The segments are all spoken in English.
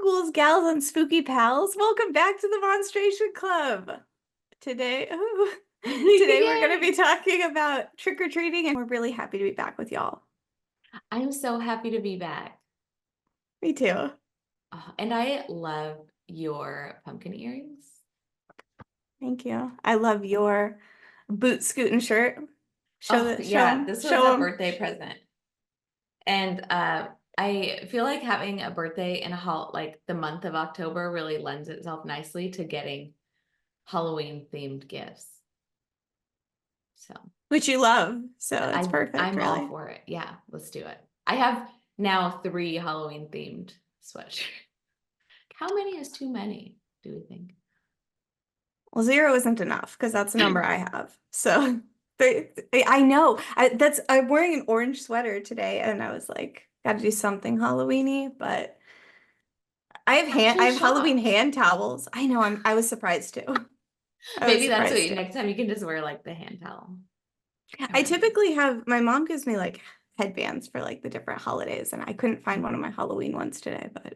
Ghouls, gals, and spooky pals. Welcome back to the Monstration Club. Today, today we're going to Yay! be talking about trick-or-treating, and we're really happy to be back with y'all. I'm so happy to be back. Me too. Oh, and I love your pumpkin earrings. Thank you. I love your boot scooting shirt. Show Oh, that, yeah, this was show a them. birthday present. And I feel like having a birthday in like the month of October really lends itself nicely to getting Halloween themed gifts. So Which you love. So it's I perfect, I'm all really. for it. Yeah, let's do it. I have now 3 Halloween themed sweatshirts. How many is too many, do we think? Well, 0 isn't enough because that's the number I have. So I know. I'm wearing an orange sweater today, and I was like, got to do something Halloweeny, but Aren't I you have Halloween shocked? hand towels. I know. I was surprised too. I was Maybe that's surprised what too. next time you can just wear like the hand towel I around you. typically have my mom gives me like headbands for like the different holidays, and I couldn't find one of my Halloween ones today, but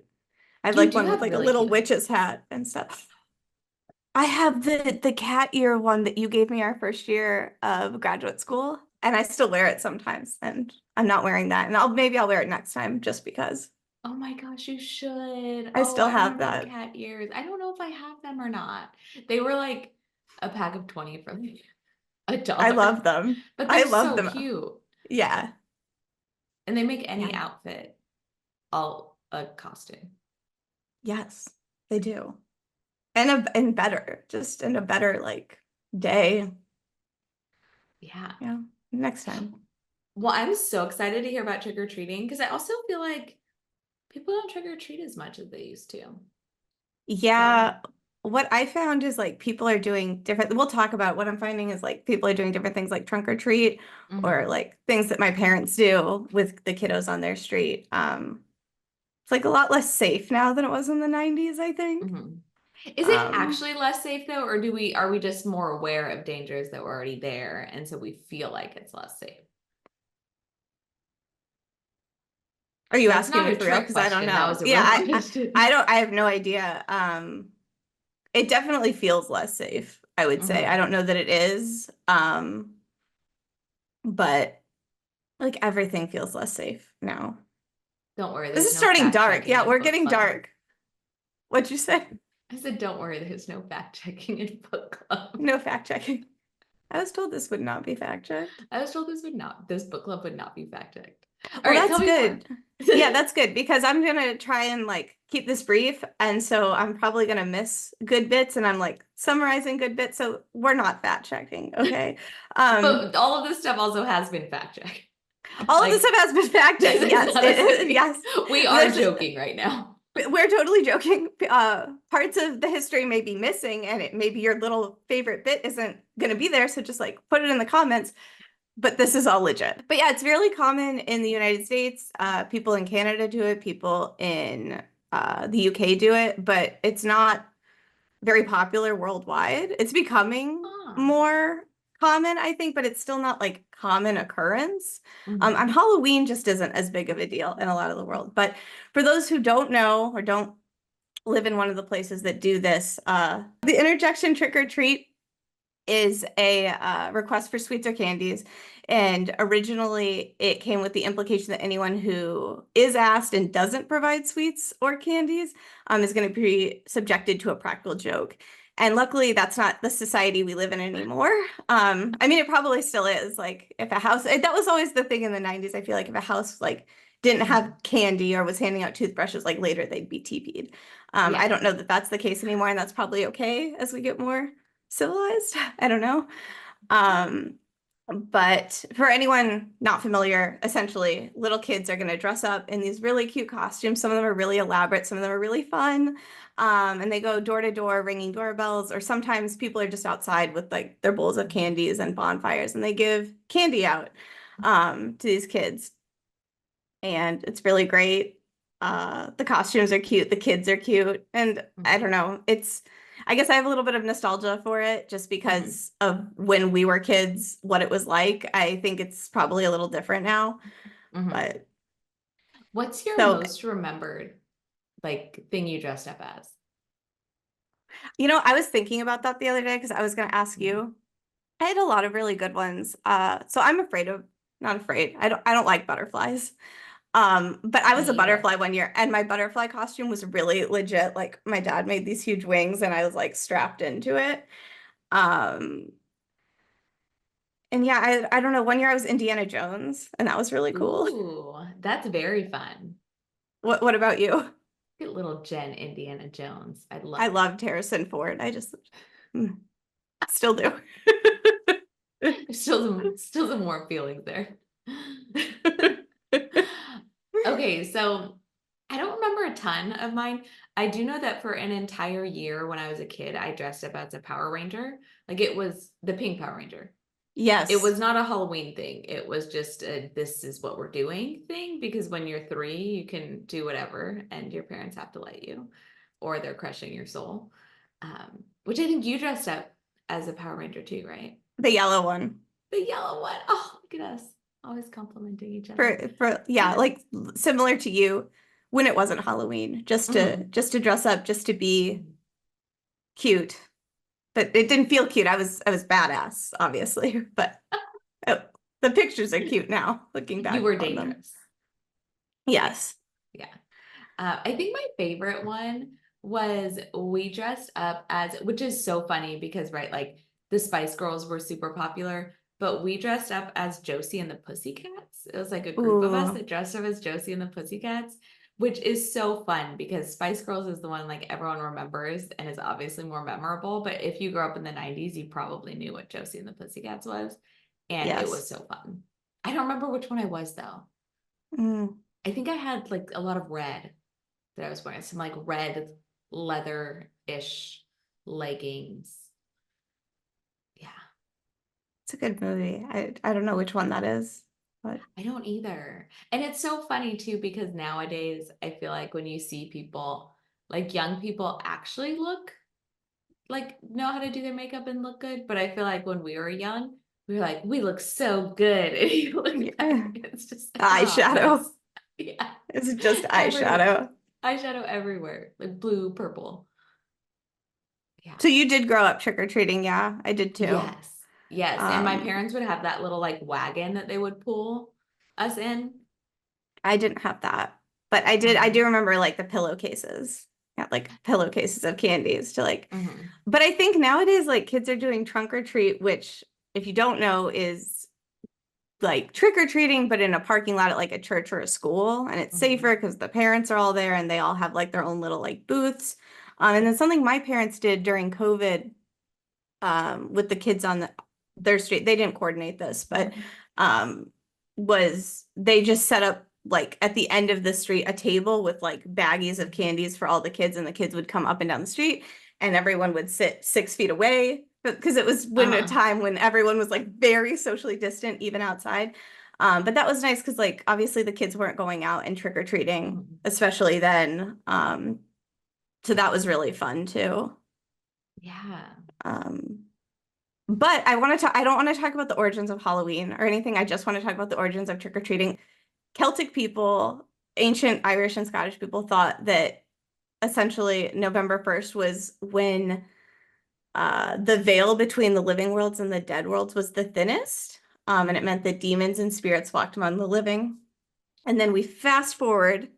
I have You like do one with have like a really little cute witch's headbands. hat and stuff. I have the cat ear one that you gave me our first year of graduate school, and I still wear it sometimes, and I'm not wearing that. And I'll wear it next time just because. Oh my gosh, you should. I Oh, still I have remember the that. cat ears. I don't know if I have them or not. They were like a pack of 20 for like a I dollar, love them. but I they're love so them. cute. Yeah. And they make any Yeah. outfit all a costume. Yes, they do. And better, just in a better like day. Yeah. Yeah. Next time. Well, I'm so excited to hear about trick or treating because I also feel like people don't trick or treat as much as they used to. So, Yeah. What I found is like people are doing different, we'll talk about what I'm finding is like people are doing different things like trunk or treat or mhm, like things that my parents do with the kiddos on their street. It's like a lot less safe now than it was in the 90s, I think. mhm. Is it Um, actually less safe though, or do we are we just more aware of dangers that were already there, and so we feel like it's less safe? are you That's asking not me a for real? trick Because I don't question. That know. was a Yeah, real question. I don't, I have no idea. It definitely feels less safe, I would say. I Mhm. don't know that it is. But like everything feels less safe now. Don't worry, This there's is no starting fact dark. checking Yeah, in we're book getting club. dark. What'd you say? I said, don't worry, there's no fact checking in book club. No fact checking. I was told this would not be fact checked. I was told this book club would not be fact checked. All Well, right, tell that's me more. good. Yeah, that's good because I'm gonna try and like keep this brief, and so I'm probably gonna miss good bits, and I'm like summarizing good bits, so we're not fact checking, okay? Um, But all of this stuff also has been fact checked. all of this Like, stuff has been fact checked. this is Yes, not a, yes. we are There's joking right now. We're totally joking. Parts of the history may be missing, and it maybe your little favorite bit isn't going to be there. So just like put it in the comments. But this is all legit. But yeah, it's really common in the United States. People in Canada do it. People in the UK do it, but it's not very popular worldwide. It's becoming Ah. more common, I think, but it's still not like common occurrence. And Mhm. Halloween just isn't as big of a deal in a lot of the world. But for those who don't know or don't live in one of the places that do this, the interjection trick or treat is a request for sweets or candies. And originally, it came with the implication that anyone who is asked and doesn't provide sweets or candies is going to be subjected to a practical joke. And luckily, that's not the society we live in anymore. I mean, it probably still is. Like, if a house, that was always the thing in the 90s. I feel like if a house like didn't have Mhm. candy or was handing out toothbrushes, like later they'd be TP'd. I Yeah. don't know that that's the case anymore, and that's probably okay as we get more civilized. I don't know. Um, but for anyone not familiar, essentially, little kids are going to dress up in these really cute costumes. Some of them are really elaborate, some of them are really fun. And they go door to door ringing doorbells, or sometimes people are just outside with like their bowls of candies and bonfires, and they give candy out to these kids. And it's really great. The costumes are cute, the kids are cute, and I Mhm. don't know, I guess I have a little bit of nostalgia for it just Mhm. because of when we were kids, what it was like. I think it's probably a little different now, Mhm. but What's your so most remembered like thing you dressed up as? You know, I was thinking about that the other day because I was going to ask Mhm. you. I had a lot of really good ones. So I'm afraid of, not afraid. I don't like butterflies. But I was a Me either. butterfly one year and my butterfly costume was really legit. Like my dad made these huge wings and I was like strapped into it. Um, and yeah, I don't know. One year I was Indiana Jones and that was really cool. Ooh, that's very fun. What about you? Get little Jen Indiana Jones. I I love loved Harrison Ford. I just still do. it. Still some more feelings there. Okay, so I don't remember a ton of mine. I do know that for an entire year when I was a kid, I dressed up as a Power Ranger. Like it was the pink Power Ranger. It Yes. was not a Halloween thing. It was just a this is what we're doing thing because when you're 3, you can do whatever and your parents have to let you or they're crushing your soul. Which I think you dressed up as a Power Ranger too, right? The yellow one. The yellow one. Oh, look at us. Always complimenting each other. For yeah, like similar to you when it wasn't Halloween, Mhm. just to dress up, just to be cute. But it didn't feel cute. I was badass, obviously, but oh, the pictures are cute now, looking You back were on them. dangerous. Yeah. Yes. Yeah. I think my favorite one was we dressed up as, which is so funny because, right, like the Spice Girls were super popular, but we dressed up as Josie and the Pussycats. It was like a group of us Ooh, that dressed up as Josie and the Pussycats, which is so fun because Spice Girls is the one like everyone remembers and is obviously more memorable. But if you grew up in the 90s, you probably knew what Josie and the Pussycats was. And it was yes. so fun. I don't remember which one I was though. Mm. I think I had like a lot of red that I was wearing, some like red leather-ish leggings. Yeah, It's a good movie. I don't know which one that is, but I don't either. And it's so funny too, because nowadays I feel like when you see people, like young people actually look like know how to do their makeup and look good. But I feel like when we were young, we were like, we look so good. And you look back, yeah. it's just like a hot Eyeshadow. mess. Yeah. It's just Everywhere. eyeshadow. Eyeshadow everywhere, like blue, purple. Yeah. So you did grow up trick-or-treating, yeah? I did too. Yes. Yes. And my Um, parents would have that little like wagon that they would pull us in. I didn't have that, but I do Uh-huh. remember like the pillowcases. Got like pillowcases of candies to like, Hmm. but I think nowadays like kids are doing trunk or treat, which if you don't know is like trick or treating, but in a parking lot at like a church or a school, and it's Hmm. safer because the parents are all there and they all have like their own little like booths. And then something my parents did during COVID with the kids on their street. They didn't coordinate this, but um, was they just set up like at the end of the street a table with like baggies of candies for all the kids, and the kids would come up and down the street, and everyone would sit 6 feet away because it was when a Uh-huh. time when everyone was like very socially distant, even outside. But that was nice because like obviously the kids weren't going out and trick or treating, Mhm. especially then. So that was really fun too. Yeah. Um, but I don't want to talk about the origins of Halloween or anything. I just want to talk about the origins of trick-or-treating. Celtic people, ancient Irish and Scottish people thought that essentially November 1st was when the veil between the living worlds and the dead worlds was the thinnest. And it meant Mhm. that demons and spirits walked among the living. And then we fast forward,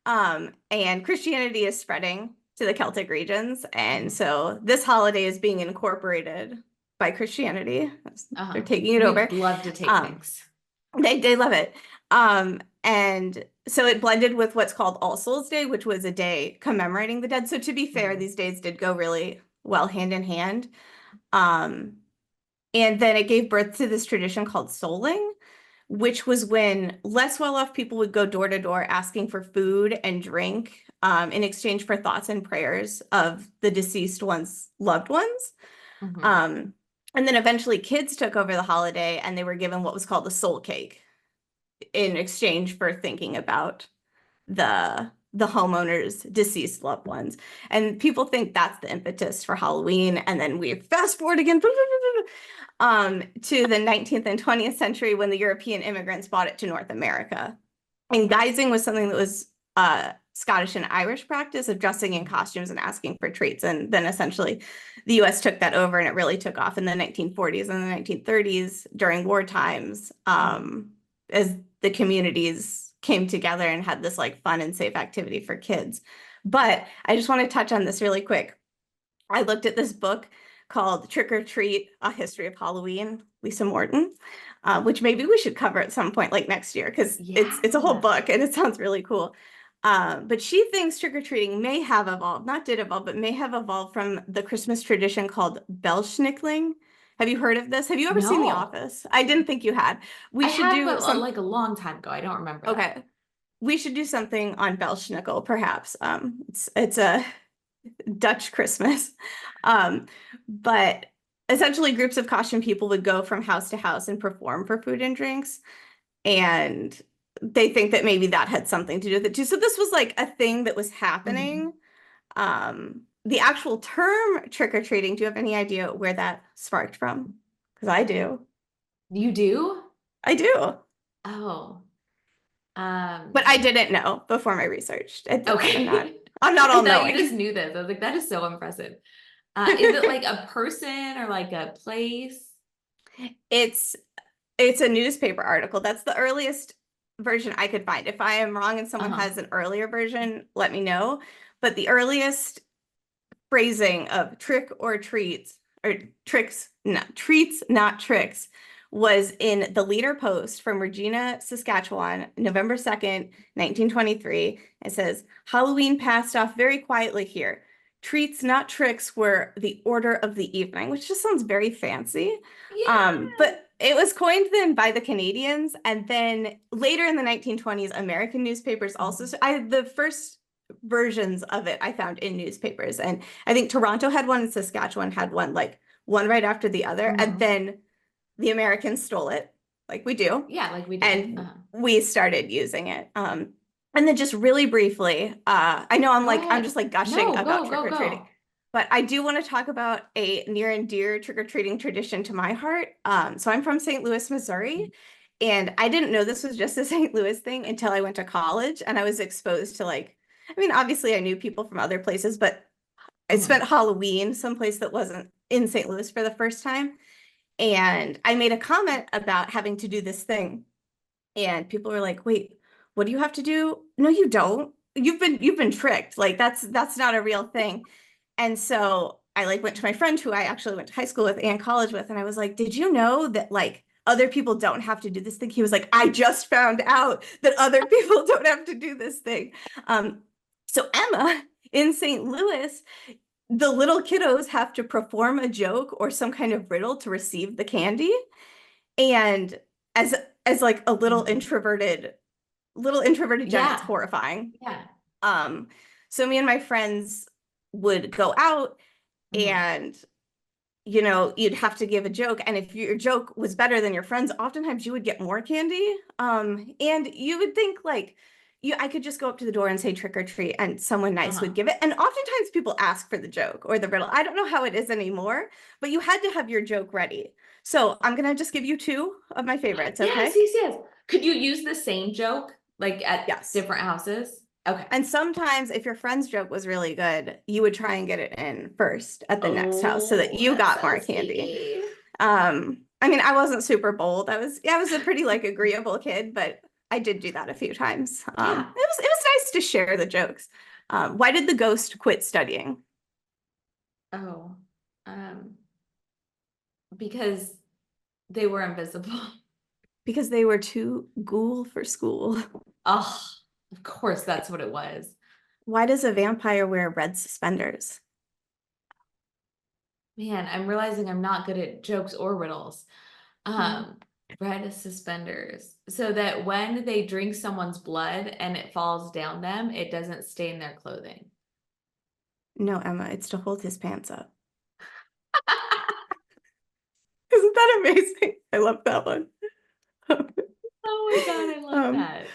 and Christianity is spreading to the Celtic regions. And Mhm. so this holiday is being incorporated by Christianity. They're Uh-huh. taking it We over. love to take Um, things. they love it. And so it blended with what's called All Souls Day, which was a day commemorating the dead. So to be fair, Mhm. these days did go really well hand in hand. Um, and then it gave birth to this tradition called souling, which was when less well-off people would go door to door asking for food and drink in exchange for thoughts and prayers of the deceased one's loved ones. Mhm. Um, and then eventually kids took over the holiday and they were given what was called the soul cake in exchange for thinking about the homeowner's deceased loved ones. And people think that's the impetus for Halloween. And then we fast forward again to the 19th and 20th century when the European immigrants brought it to North America. And guising was something that was Scottish and Irish practice of dressing in costumes and asking for treats. And then essentially the US took that over and it really took off in the 1940s and the 1930s during war times, as the communities came together and had this like fun and safe activity for kids. But I just want to touch on this really quick. I looked at this book called Trick or Treat, A History of Halloween, Lisa Morton, which maybe we should cover at some point like next year because it's a whole Yeah. book and it sounds really cool. But she thinks trick-or-treating may have evolved, not did evolve, but may have evolved from the Christmas tradition called Belschnickling. Have you heard of this? Have you ever seen The No. Office? I didn't think you had. We I should have, do but some, like a long time ago. I don't remember that. okay. We should do something on Belschnickel, perhaps. It's a Dutch Christmas. Um, but essentially groups of costume people would go from house to house and perform for food and drinks. And they think that maybe that had something to do with it too. So this was like a thing that was Mhm. happening. The actual term trick-or-treating, do you have any idea where that sparked from? Because I do. You do? I do. Oh. But I didn't know before my research. Okay. I'm not I all thought you just knowing. knew this. I was like, that is so impressive. Is it like a person or like a place? It's It's a newspaper article. That's the earliest version I could find. If I am wrong and someone Uh-huh. has an earlier version, let me know. But the earliest phrasing of trick or treats, or tricks, not treats, not tricks, was in the Leader Post from Regina, Saskatchewan, November 2nd, 1923. It says, Halloween passed off very quietly here. Treats, not tricks, were the order of the evening, which just sounds very fancy. Yeah. But it was coined then by the Canadians, and then later in the 1920s, American newspapers also. Mhm. The first versions of it I found in newspapers, and I think Toronto had one and Saskatchewan had one, like one right after the other, and Mhm. then the Americans stole it, like we do, Yeah, like we do. and Uh-huh. we started using it. And then just really briefly, I know Go I'm ahead. just like gushing No, about go, trick go, or treating, go. but I do want to talk about a near and dear trick or treating tradition to my heart. So I'm from St. Louis, Missouri, and I didn't know this was just a St. Louis thing until I went to college and I was exposed to like, I mean, obviously I knew people from other places, but I Mhm. spent Halloween someplace that wasn't in St. Louis for the first time. And I made a comment about having to do this thing. And people were like, wait, what do you have to do? No, you don't. You've been tricked. Like that's not a real thing. And so I like went to my friend who I actually went to high school with and college with, and I was like, did you know that like other people don't have to do this thing? He was like, I just found out that other people don't have to do this thing. Um, so Emma in St. Louis, the little kiddos have to perform a joke or some kind of riddle to receive the candy. And as as like a Mhm. little introverted Jen, it's Yeah. horrifying. Yeah. Um, so me and my friends would go out Mhm. and you'd have to give a joke. And if your joke was better than your friends, oftentimes you would get more candy. And you would think like I could just go up to the door and say trick or treat and someone nice would Uh-huh. give it. And oftentimes people ask for the joke or the riddle. I don't know how it is anymore, but you had to have your joke ready. So I'm gonna just give you two of my favorites, Yes, okay? yes, yes. Could you use the same joke like at Yes. different houses? Okay. And sometimes if your friend's joke was really good, you would try and get it in first at the next house so that Oh, you that got more sounds candy. sneaky. I mean, I wasn't super bold. I was a pretty like agreeable kid, but I did do that a few times. Yeah. It was nice to share the jokes. Why did the ghost quit studying? Oh, um, because they were invisible. Because they were too ghoul for school. Oh, of course, that's what it was. Why does a vampire wear red suspenders? Man, I'm realizing I'm not good at jokes or riddles. No, Um, red suspenders. So that when they drink someone's blood and it falls down them, it doesn't stain their clothing. no, Emma, it's to hold his pants up. Isn't that amazing? I love that one. Oh my God, I love Um, that.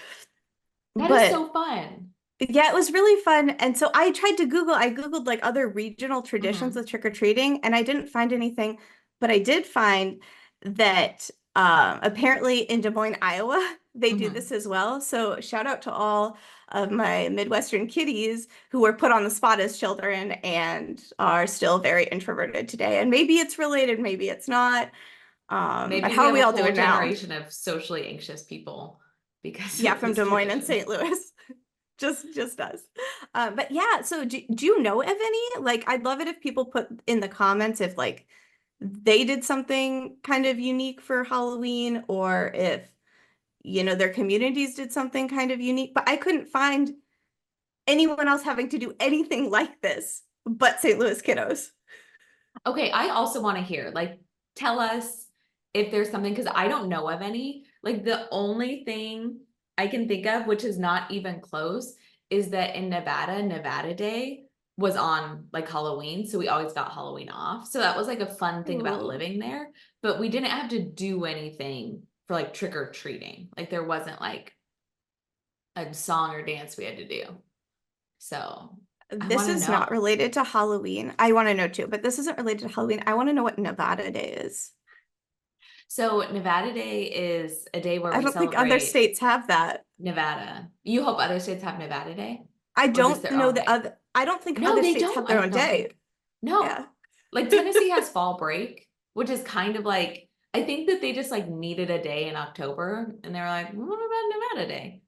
That is but so fun. yeah, it was really fun. And so I Googled like other regional traditions Mhm. with trick-or-treating, and I didn't find anything, but I did find that Apparently in Des Moines, Iowa, they do Mhm. this as well. So shout out to all of my Midwestern kiddies who were put on the spot as children and are still very introverted today. And maybe it's related, maybe it's not. But Maybe we how are have we a all whole doing now? generation of socially anxious people because Yeah, of from this Des Moines and tradition. St. Louis. Just us. But yeah, so do you know of any? Like, I'd love it if people put in the comments if like they did something kind of unique for Halloween or if, their communities did something kind of unique. But I couldn't find anyone else having to do anything like this but St. Louis kiddos. Okay, I also want to hear, like, tell us if there's something, because I don't know of any. Like, the only thing I can think of, which is not even close, is that in Nevada, Nevada Day was on like Halloween. So we always got Halloween off. So that was like a fun thing about Ooh. living there. But we didn't have to do anything for like trick or treating. Like, there wasn't like a song or dance we had to do. So I This want to is not know. related to Halloween. I want to know too, but this isn't related to Halloween. I want to know what Nevada Day is. So Nevada Day is a day where I we don't think other celebrate states have that. Nevada. You hope other states have Nevada Day I or just don't their know own the day? other, I don't think No, other they states have don't, their I own don't day. think. No. Yeah. Like Tennessee has fall break, which is kind of like, I think that they just like needed a day in October and they were like, what about Nevada Day?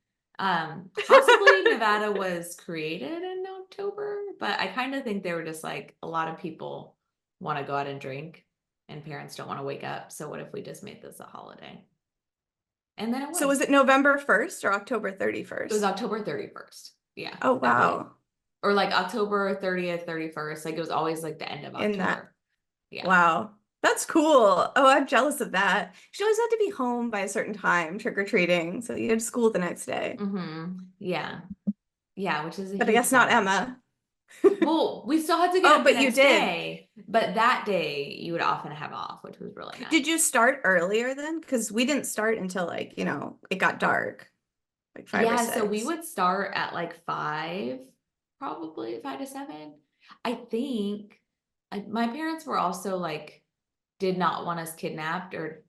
Possibly Nevada was created in October, but I kind of think they were just like a lot of people want to go out and drink and parents don't want to wake up. So what if we just made this a holiday? And then it So was. was it November 1st or October It was 31st? October 31st. Yeah, Oh, that way. wow. Or like October 30th, 31st. Like it was always like the end of In that. October. Yeah. Wow. That's cool. Oh, I'm jealous of that. She always had to be home by a certain time, trick-or-treating. So you had school the next day. Yeah. Yeah, which is a But I huge guess not bummer. Emma. Well, we still had to get Oh, up the but you next did. day, but that day you would often have off, which was really Did nice. you start earlier then? Because we didn't start until like, it got dark, like five or Yeah, so we six. would start at like 5, probably 5 to 7. I think my parents were also like, did not want us kidnapped or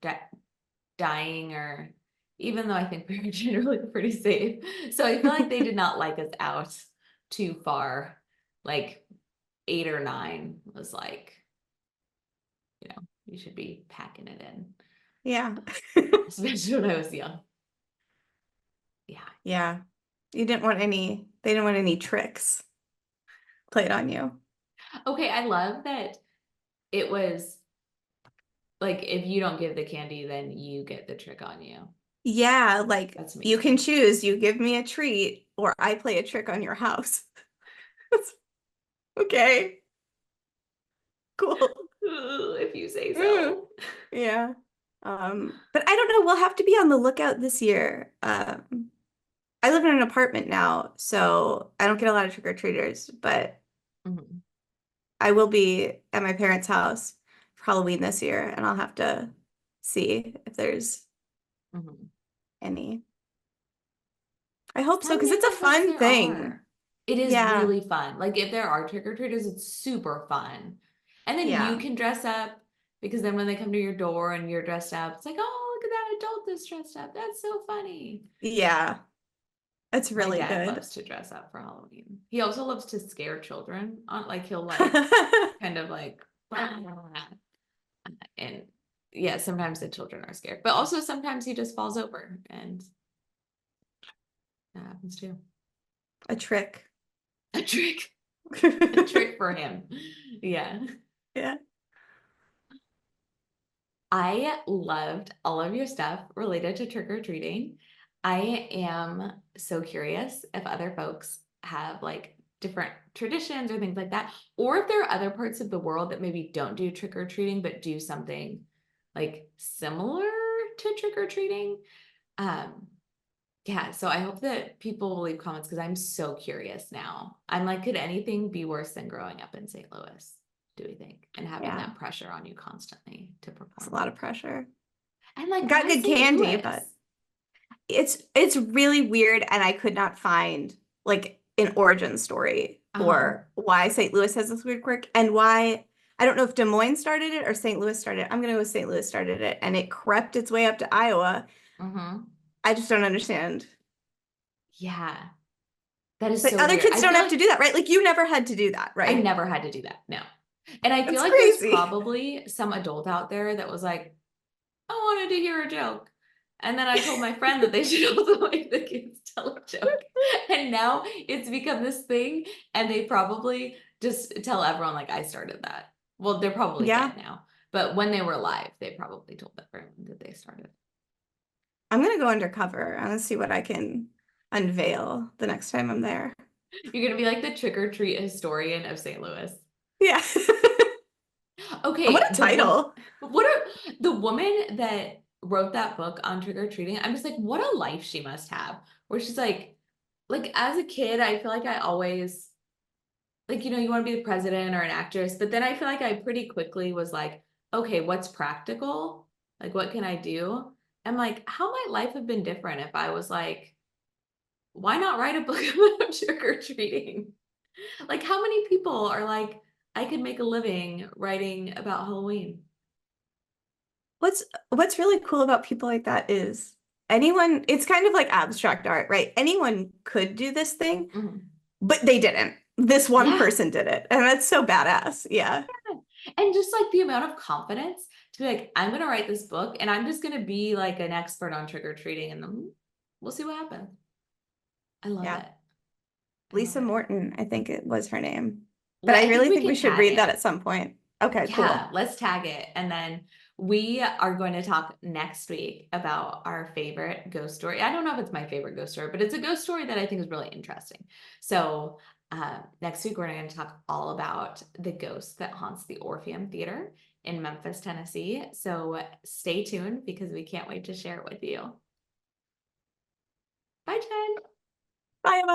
dying, or even though I think we were generally pretty safe. So I feel like they did not like us out too far. Like 8 or 9 was like, you should be packing it in, Yeah. especially when I was young. Yeah. Yeah. They didn't want any tricks played on you. Okay, I love that it was like if you don't give the candy, then you get the trick on you. Yeah, like That's you can amazing. choose, you give me a treat or I play a trick on your house. Okay, cool. If you say Mm, so. yeah. But I don't know, we'll have to be on the lookout this year. I live in an apartment now, so I don't get a lot of trick-or-treaters, but Mhm, I will be at my parents' house for Halloween this year, and I'll have to see if there's mhm. any. I hope so, Some because it's a neighborhoods fun there thing. are. It is Yeah, really fun. Like if there are trick-or-treaters, it's super fun. And then you yeah, can dress up because then when they come to your door and you're dressed up, it's like, oh, look at that adult that's dressed up. That's so funny. yeah. It's My really dad good. loves to dress up for Halloween. He also loves to scare children on like he'll like kind of like and yeah, sometimes the children are scared. But also sometimes he just falls over and that happens too. A trick. A trick. A trick for him. Yeah. Yeah. I loved all of your stuff related to trick or treating. I am so curious if other folks have like different traditions or things like that, or if there are other parts of the world that maybe don't do trick or treating but do something like similar to trick or treating. Um, yeah, so I hope that people will leave comments because I'm so curious now. I'm like, could anything be worse than growing up in St. Louis, do we think? And having Yeah. that pressure on you constantly to It's a perform. lot of pressure. And like, Got why good St. candy, Louis? but it's really weird and I could not find like an origin story Uh-huh. for why St. Louis has this weird quirk and why I don't know if Des Moines started it or St. Louis started it. I'm gonna go with St. Louis started it, and it crept its way up to Iowa. Mm-hmm. I just don't understand. Yeah, that is But so other weird. kids I don't feel have like to do that, right? Like you never had to do that, I right? never had to do that. No. And I feel That's like there's crazy. probably some adult out there that was like, I wanted to hear a joke. And then I told my friend that they should also make the kids tell a joke. And now it's become this thing, and they probably just tell everyone like I started that. Well, they're probably Yeah, dead now. But when they were alive, they probably told everyone that they started. I'm gonna go undercover. I'm gonna see what I can unveil the next time I'm there. You're gonna be like the trick or treat historian of St. Louis. Yeah. What Okay, a title. what are the woman that wrote that book on trick or treating? I'm just like, what a life she must have. Where she's like as a kid, I feel like I always like, you want to be the president or an actress, but then I feel like I pretty quickly was like, okay, what's practical? Like, what can I do? I'm like, how might life have been different if I was like, why not write a book about trick or treating? Like, how many people are like, I could make a living writing about Halloween? What's really cool about people like that is anyone, it's kind of like abstract art, right? Anyone could do this thing, Mhm. but they didn't. This one Yeah. person did it, and that's so badass. Yeah. And just like the amount of confidence to be like, I'm gonna write this book and I'm just gonna be like an expert on trick or treating and then we'll see what happens. I love Yeah. it. I love Lisa it. Morton, I think it was her name. But I I think really we think we can should tag read that it. at some point. Okay, Yeah, cool. let's tag it. And then we are going to talk next week about our favorite ghost story. I don't know if it's my favorite ghost story, but it's a ghost story that I think is really interesting. So next week, we're going to talk all about the ghost that haunts the Orpheum Theater in Memphis, Tennessee. So stay tuned because we can't wait to share it with you. Bye, Jen. Bye, Emma.